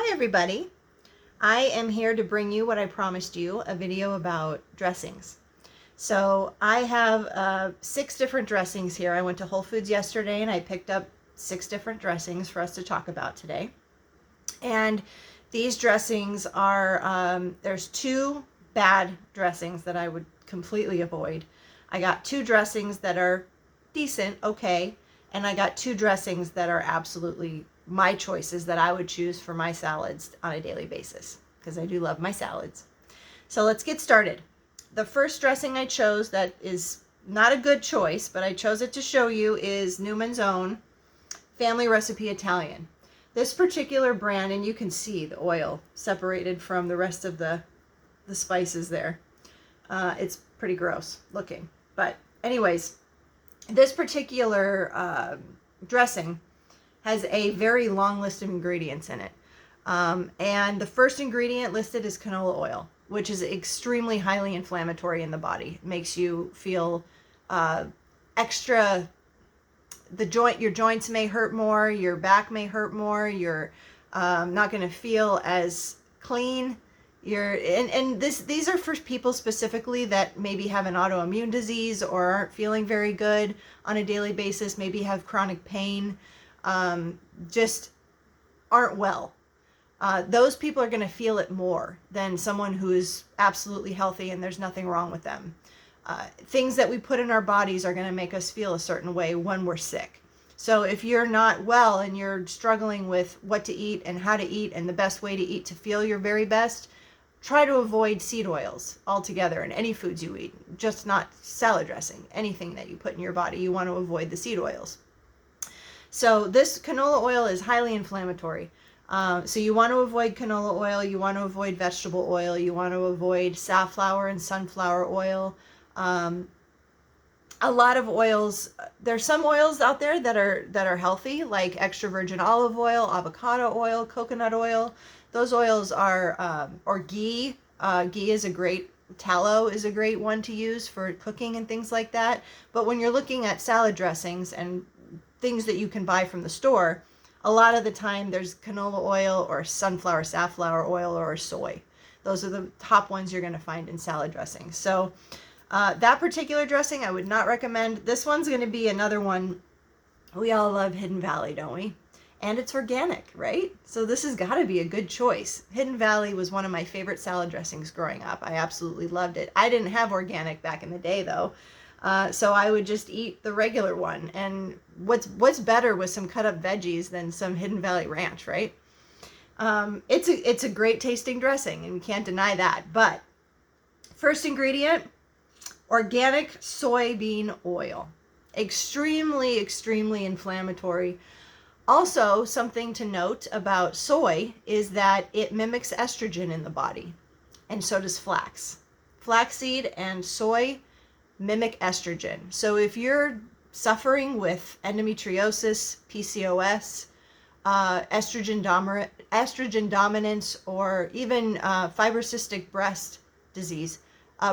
Hi everybody. I am here to bring you what I promised you, a video about dressings. So I have 6 different dressings here. I went to Whole Foods yesterday and I picked up 6 different dressings for us to talk about today. And these dressings are, there's 2 bad dressings that I would completely avoid. I got 2 dressings that are decent, okay, and I got 2 dressings that are absolutely my choices that I would choose for my salads on a daily basis, because I do love my salads. So let's get started. The first dressing I chose that is not a good choice, but I chose it to show you, is Newman's Own Family Recipe Italian. This particular brand, and you can see the oil separated from the rest of the spices there. It's pretty gross looking. But anyways, this particular dressing has a very long list of ingredients in it. And the first ingredient listed is canola oil, which is extremely highly inflammatory in the body. It makes you feel extra, your joints may hurt more, your back may hurt more, you're not going to feel as clean. These are for people specifically that maybe have an autoimmune disease or aren't feeling very good on a daily basis, maybe have chronic pain, just aren't well. Those people are going to feel it more than someone who is absolutely healthy and there's nothing wrong with them. Things that we put in our bodies are going to make us feel a certain way when we're sick. So if you're not well and you're struggling with what to eat and how to eat and the best way to eat to feel your very best, try to avoid seed oils altogether in any foods you eat, just not salad dressing. Anything that you put in your body, you want to avoid the seed oils. So this canola oil is highly inflammatory. So you want to avoid canola oil, you want to avoid vegetable oil, you want to avoid safflower and sunflower oil. A lot of oils, there's some oils out there that are healthy, like extra virgin olive oil, avocado oil, coconut oil. Those oils are, or ghee. Ghee is a great, tallow is a great one to use for cooking and things like that. But when you're looking at salad dressings and things that you can buy from the store, a lot of the time there's canola oil or sunflower, safflower oil, or soy. Those are the top ones you're going to find in salad dressings. So that particular dressing I would not recommend. This one's going to be another one. We all love Hidden Valley, don't we? And it's organic, right? So this has got to be a good choice. Hidden Valley was one of my favorite salad dressings growing up. I absolutely loved it. I didn't have organic back in the day though. So I would just eat the regular one. And what's better with some cut up veggies than some Hidden Valley Ranch, right? It's a great tasting dressing, and we can't deny that. But first ingredient, organic soybean oil. Extremely, extremely inflammatory. Also, something to note about soy is that it mimics estrogen in the body, and so does flax. Flaxseed and soy mimic estrogen. So if you're suffering with endometriosis, PCOS, estrogen dominance, or even fibrocystic breast disease,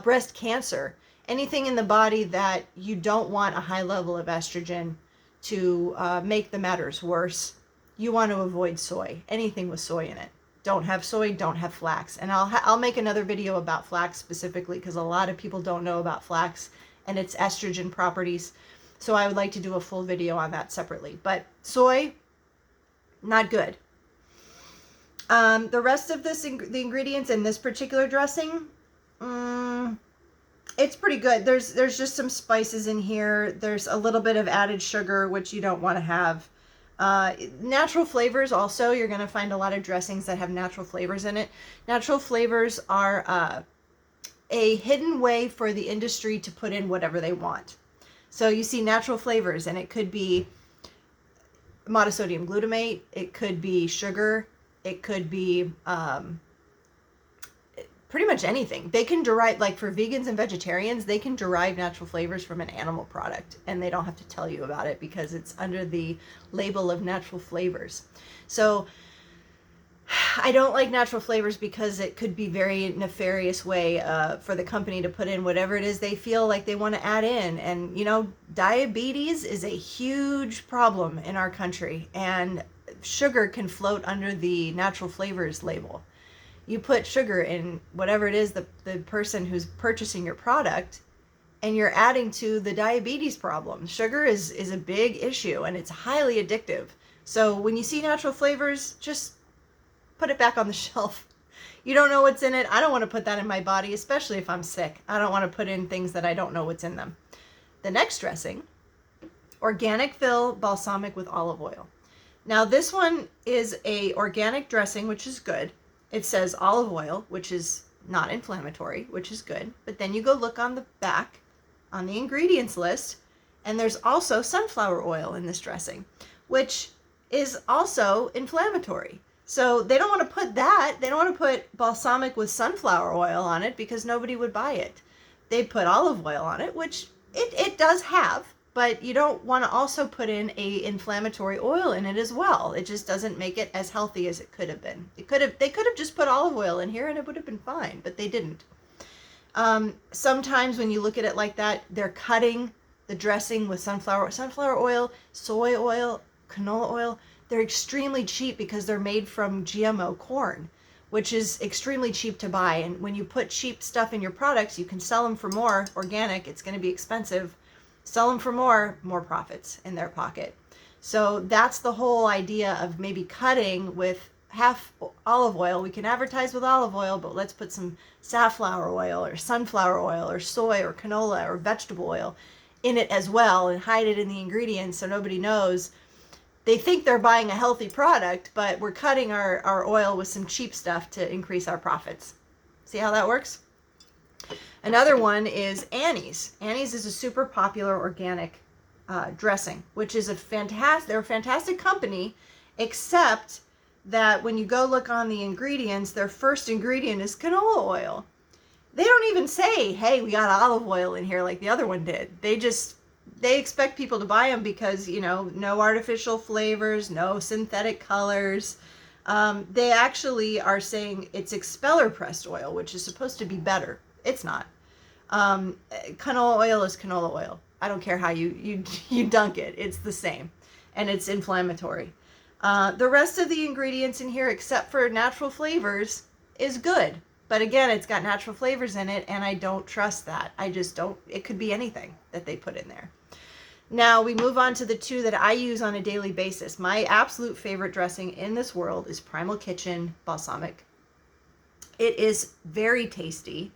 breast cancer, anything in the body that you don't want a high level of estrogen to make the matters worse, you want to avoid soy. Anything with soy in it. Don't have soy, don't have flax. And I'll make another video about flax specifically, because a lot of people don't know about flax and its estrogen properties. So I would like to do a full video on that separately. But soy, not good. The rest of the ingredients in this particular dressing, it's pretty good. There's just some spices in here. There's a little bit of added sugar, which you don't want to have. Natural flavors also, you're going to find a lot of dressings that have natural flavors in it. Natural flavors are a hidden way for the industry to put in whatever they want. So you see natural flavors, and it could be monosodium glutamate, it could be sugar, it could be pretty much anything. They can derive, like for vegans and vegetarians, they can derive natural flavors from an animal product, and they don't have to tell you about it because it's under the label of natural flavors. So I don't like natural flavors because it could be very nefarious way for the company to put in whatever it is they feel like they want to add in. And, you know, diabetes is a huge problem in our country, and sugar can float under the natural flavors label. You put sugar in whatever it is the person who's purchasing your product, and you're adding to the diabetes problem. Sugar is a big issue, and it's highly addictive. So when you see natural flavors, just put it back on the shelf. You don't know what's in it. I don't want to put that in my body, especially if I'm sick. I don't want to put in things that I don't know what's in them. The next dressing, organic fill balsamic with olive oil. Now this one is a organic dressing, which is good. It says olive oil, which is not inflammatory, which is good. But then you go look on the back on the ingredients list, and there's also sunflower oil in this dressing, which is also inflammatory. So they don't want to put that. They don't want to put balsamic with sunflower oil on it because nobody would buy it. They put olive oil on it, which it does have, but you don't want to also put in a inflammatory oil in it as well. It just doesn't make it as healthy as it could have been. They could have just put olive oil in here and it would have been fine, but they didn't. Sometimes when you look at it like that, they're cutting the dressing with sunflower oil, soy oil, canola oil. They're extremely cheap because they're made from GMO corn, which is extremely cheap to buy. And when you put cheap stuff in your products, you can sell them for more. Organic, it's going to be expensive. Sell them for more profits in their pocket. So that's the whole idea of maybe cutting with half olive oil. We can advertise with olive oil, but let's put some safflower oil or sunflower oil or soy or canola or vegetable oil in it as well and hide it in the ingredients so nobody knows. They think they're buying a healthy product, but we're cutting our oil with some cheap stuff to increase our profits. See how that works? Another one is Annie's. Annie's is a super popular organic dressing, which is they're a fantastic company, except that when you go look on the ingredients, their first ingredient is canola oil. They don't even say, hey, we got olive oil in here like the other one did. They expect people to buy them because, no artificial flavors, no synthetic colors. They actually are saying it's expeller pressed oil, which is supposed to be better. It's not. Canola oil is canola oil. I don't care how you dunk it. It's the same. And it's inflammatory. The rest of the ingredients in here, except for natural flavors, is good. But again, it's got natural flavors in it, and I don't trust that. I just don't. It could be anything that they put in there. Now we move on to the two that I use on a daily basis. My absolute favorite dressing in this world is Primal Kitchen Balsamic. It is very tasty.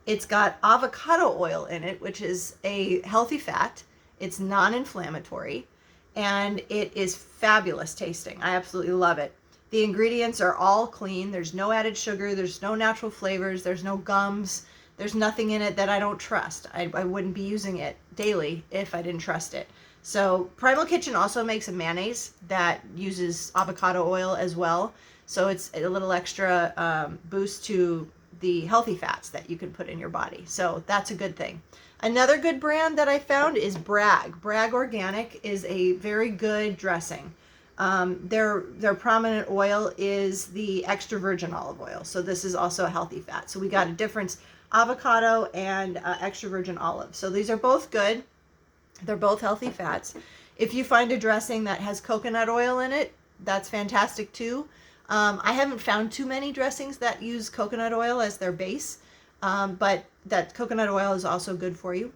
It's got avocado oil in it, which is a healthy fat. It's non-inflammatory, and it is fabulous tasting. I absolutely love it. The ingredients are all clean. There's no added sugar. There's no natural flavors. There's no gums. There's nothing in it that I don't trust. I wouldn't be using it daily if I didn't trust it. So Primal Kitchen also makes a mayonnaise that uses avocado oil as well. So it's a little extra boost to the healthy fats that you can put in your body. So that's a good thing. Another good brand that I found is Bragg. Bragg Organic is a very good dressing. Their prominent oil is the extra virgin olive oil. So this is also a healthy fat. So we got a difference, avocado and extra virgin olive. So these are both good. They're both healthy fats. If you find a dressing that has coconut oil in it, that's fantastic too. I haven't found too many dressings that use coconut oil as their base, but that coconut oil is also good for you.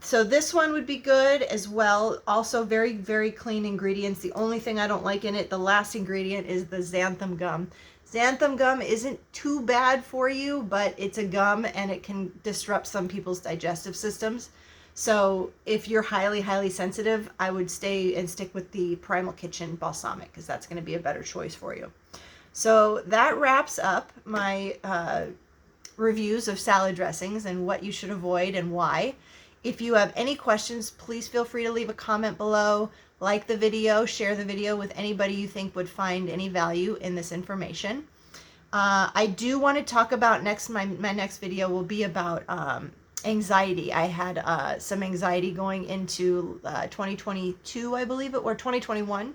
So this one would be good as well. Also very, very clean ingredients. The only thing I don't like in it, the last ingredient, is the xanthan gum. Xanthan gum isn't too bad for you, but it's a gum and it can disrupt some people's digestive systems. So if you're highly, highly sensitive, I would stick with the Primal Kitchen Balsamic because that's going to be a better choice for you. So that wraps up my reviews of salad dressings and what you should avoid and why. If you have any questions, please feel free to leave a comment below, like the video, share the video with anybody you think would find any value in this information. I do want to talk about my next video will be about anxiety. I had some anxiety going into 2022, I believe it, or 2021.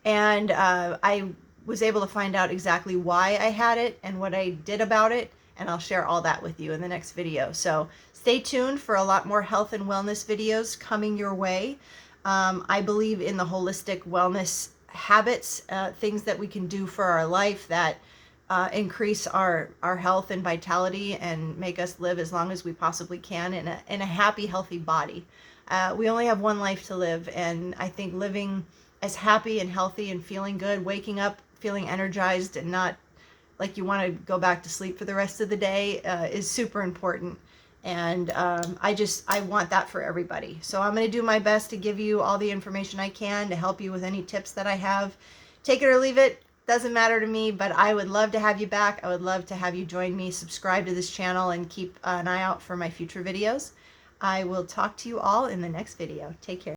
And I was able to find out exactly why I had it and what I did about it. And I'll share all that with you in the next video. So stay tuned for a lot more health and wellness videos coming your way. I believe in the holistic wellness habits, things that we can do for our life that increase our health and vitality and make us live as long as we possibly can in a happy, healthy body. We only have one life to live, and I think living as happy and healthy and feeling good, waking up feeling energized and not like you want to go back to sleep for the rest of the day is super important. And I want that for everybody. So I'm going to do my best to give you all the information I can to help you with any tips that I have. Take it or leave it. Doesn't matter to me, but I would love to have you back. I would love to have you join me, subscribe to this channel, and keep an eye out for my future videos. I will talk to you all in the next video. Take care.